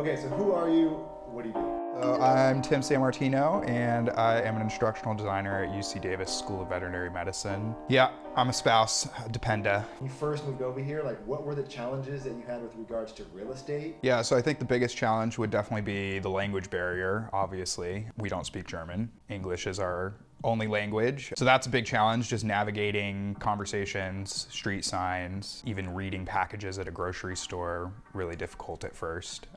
Okay, so who are you? What do you do? I'm Tim Sammartino, and I am an instructional designer at UC Davis School of Veterinary Medicine. Yeah, I'm a spouse, a dependa. When you first moved over here, like what were the challenges that you had with regards to real estate? Yeah, so I think the biggest challenge would definitely be the language barrier, obviously. We don't speak German. English is our only language. So that's a big challenge, just navigating conversations, street signs, even reading packages at a grocery store, really difficult at first.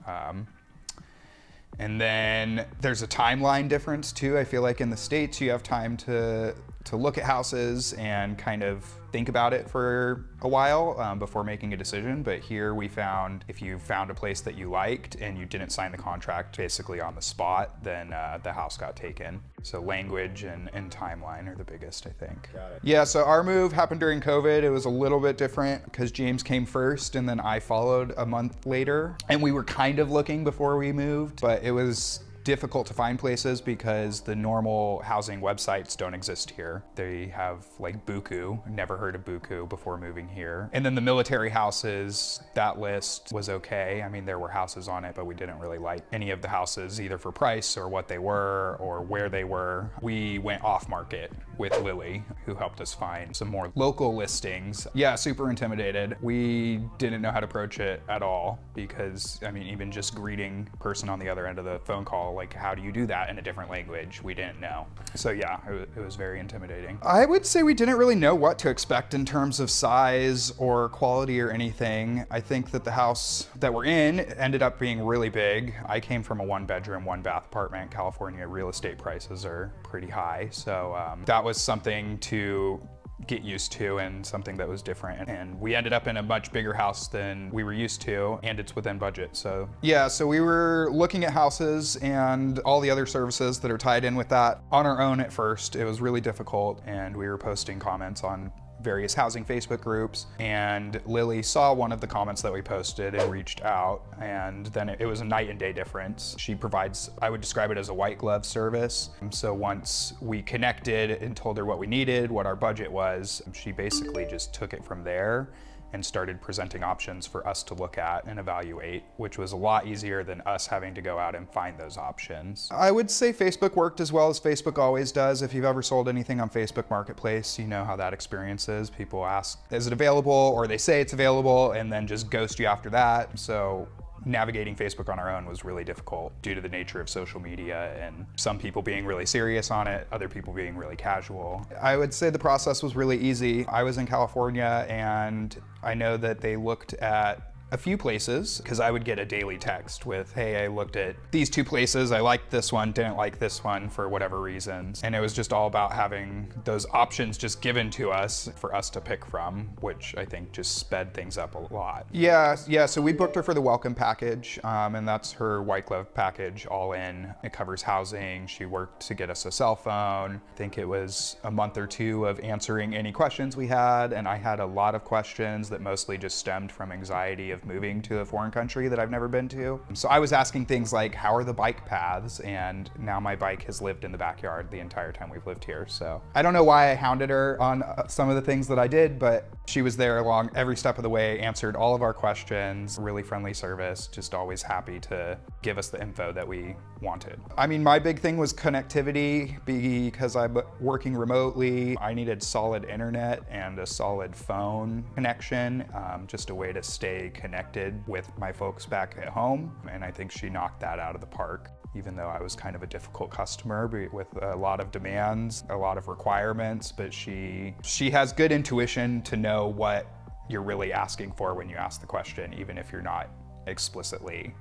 And then there's a timeline difference too. I feel like in the States you have time to look at houses and kind of think about it for a while before making a decision. But here we found if you found a place that you liked and you didn't sign the contract basically on the spot, then the house got taken. So language and timeline are the biggest, I think. Got it. Yeah, so our move happened during COVID. It was a little bit different because James came first and then I followed a month later. And we were kind of looking before we moved, but it was difficult to find places because the normal housing websites don't exist here. They have like Buku, never heard of Buku before moving here. And then the military houses, that list was okay. I mean, there were houses on it, but we didn't really like any of the houses either for price or what they were or where they were. We went off market with Lilly, who helped us find some more local listings. Yeah, super intimidated. We didn't know how to approach it at all because, I mean, even just greeting person on the other end of the phone call, like how do you do that in a different language? We didn't know. So yeah, it was very intimidating. I would say we didn't really know what to expect in terms of size or quality or anything. I think that the house that we're in ended up being really big. I came from a 1-bedroom, 1-bath apartment. California real estate prices are pretty high. So that was something to get used to and something that was different. And we ended up in a much bigger house than we were used to, and it's within budget. So yeah, so we were looking at houses and all the other services that are tied in with that on our own at first. It was really difficult, and we were posting comments on various housing Facebook groups, and Lilly saw one of the comments that we posted and reached out, and then it was a night and day difference. She provides, I would describe it as a white glove service. So once we connected and told her what we needed, what our budget was, she basically just took it from there and started presenting options for us to look at and evaluate, which was a lot easier than us having to go out and find those options. I would say Facebook worked as well as Facebook always does. If you've ever sold anything on Facebook Marketplace, you know how that experience is. People ask, is it available? Or they say it's available and then just ghost you after that. So navigating Facebook on our own was really difficult due to the nature of social media and some people being really serious on it, other people being really casual. I would say the process was really easy. I was in California and I know that they looked at a few places because I would get a daily text with, hey, I looked at these 2 places. I liked this one, didn't like this one for whatever reasons. And it was just all about having those options just given to us for us to pick from, which I think just sped things up a lot. Yeah, so we booked her for the welcome package, and that's her white glove package all in. It covers housing. She worked to get us a cell phone. I think it was a month or 2 of answering any questions we had, and I had a lot of questions that mostly just stemmed from anxiety of moving to a foreign country that I've never been to. So I was asking things like, how are the bike paths? And now my bike has lived in the backyard the entire time we've lived here. So I don't know why I hounded her on some of the things that I did, but she was there along every step of the way, answered all of our questions, really friendly service, just always happy to give us the info that we wanted. I mean, my big thing was connectivity because I'm working remotely. I needed solid internet and a solid phone connection, just a way to stay connected with my folks back at home. And I think she knocked that out of the park, even though I was kind of a difficult customer with a lot of demands, a lot of requirements, but she has good intuition to know what you're really asking for when you ask the question, even if you're not explicitly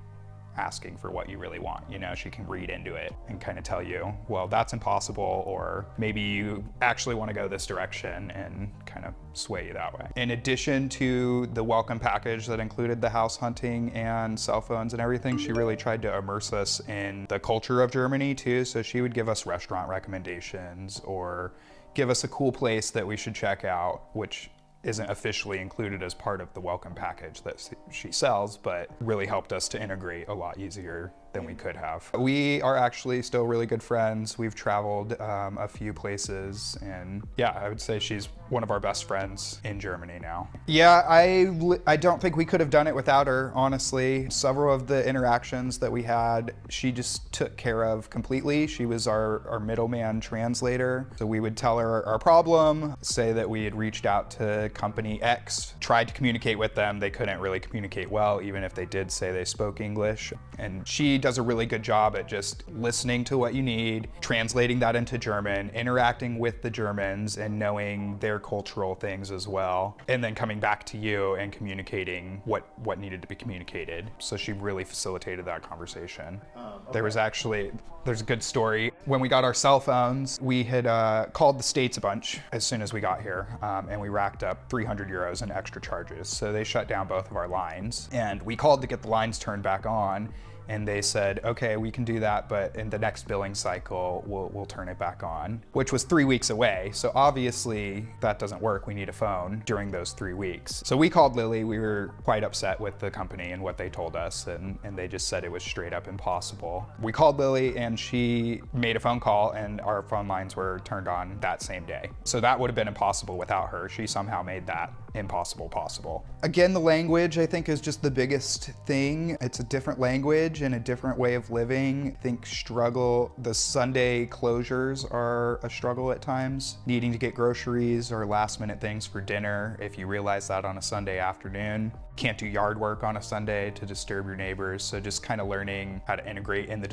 asking for what you really want. You know, she can read into it and kind of tell you, well, that's impossible, or maybe you actually want to go this direction, and kind of sway you that way. In addition to the welcome package that included the house hunting and cell phones and everything, she really tried to immerse us in the culture of Germany too. So she would give us restaurant recommendations or give us a cool place that we should check out, which isn't officially included as part of the welcome package that she sells, but really helped us to integrate a lot easier than we could have. We are actually still really good friends. We've traveled a few places, and yeah, I would say she's one of our best friends in Germany now. Yeah, I don't think we could have done it without her, honestly. Several of the interactions that we had, she just took care of completely. She was our middleman translator. So we would tell her our problem, say that we had reached out to company X, tried to communicate with them. They couldn't really communicate well, even if they did say they spoke English. And she does a really good job at just listening to what you need, translating that into German, interacting with the Germans and knowing their cultural things as well, and then coming back to you and communicating what needed to be communicated. So she really facilitated that conversation. Okay. There's a good story. When we got our cell phones, we had called the States a bunch as soon as we got here, and we racked up 300 euros in extra charges. So they shut down both of our lines, and we called to get the lines turned back on. And they said, okay, we can do that, but in the next billing cycle, we'll turn it back on, which was 3 weeks away. So obviously that doesn't work. We need a phone during those 3 weeks. So we called Lilly. We were quite upset with the company and what they told us, and they just said it was straight up impossible. We called Lilly and she made a phone call and our phone lines were turned on that same day. So that would have been impossible without her. She somehow made that impossible possible. Again, the language I think is just the biggest thing. It's a different language and a different way of living. I think the Sunday closures are a struggle at times. Needing to get groceries or last minute things for dinner, if you realize that on a Sunday afternoon. Can't do yard work on a Sunday to disturb your neighbors. So just kind of learning how to integrate into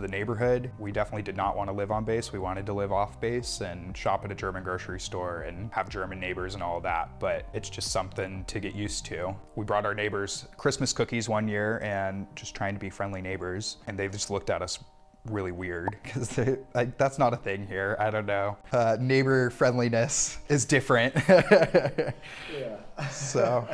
the neighborhood. We definitely did not want to live on base. We wanted to live off base and shop at a German grocery store and have German neighbors and all of that. But it's just something to get used to. We brought our neighbors Christmas cookies one year and just trying to be friendly neighbors. And they just looked at us really weird because that's not a thing here. I don't know. Neighbor friendliness is different. Yeah. So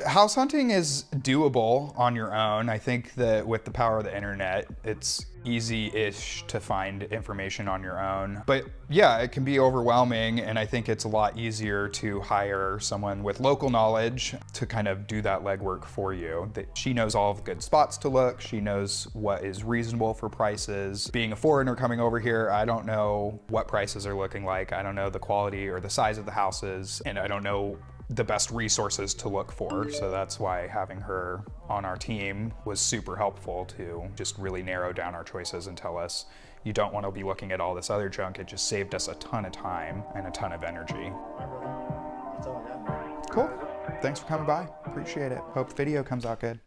house hunting is doable on your own. I think that with the power of the internet, it's easy-ish to find information on your own. But yeah, it can be overwhelming, and I think it's a lot easier to hire someone with local knowledge to kind of do that legwork for you. She knows all of the good spots to look. She knows what is reasonable for prices. Being a foreigner coming over here, I don't know what prices are looking like. I don't know the quality or the size of the houses, and I don't know the best resources to look for. So that's why having her on our team was super helpful to just really narrow down our choices and tell us, you don't want to be looking at all this other junk. It just saved us a ton of time and a ton of energy. All right, brother. That's all I got, man. Cool. Thanks for coming by. Appreciate it. Hope the video comes out good.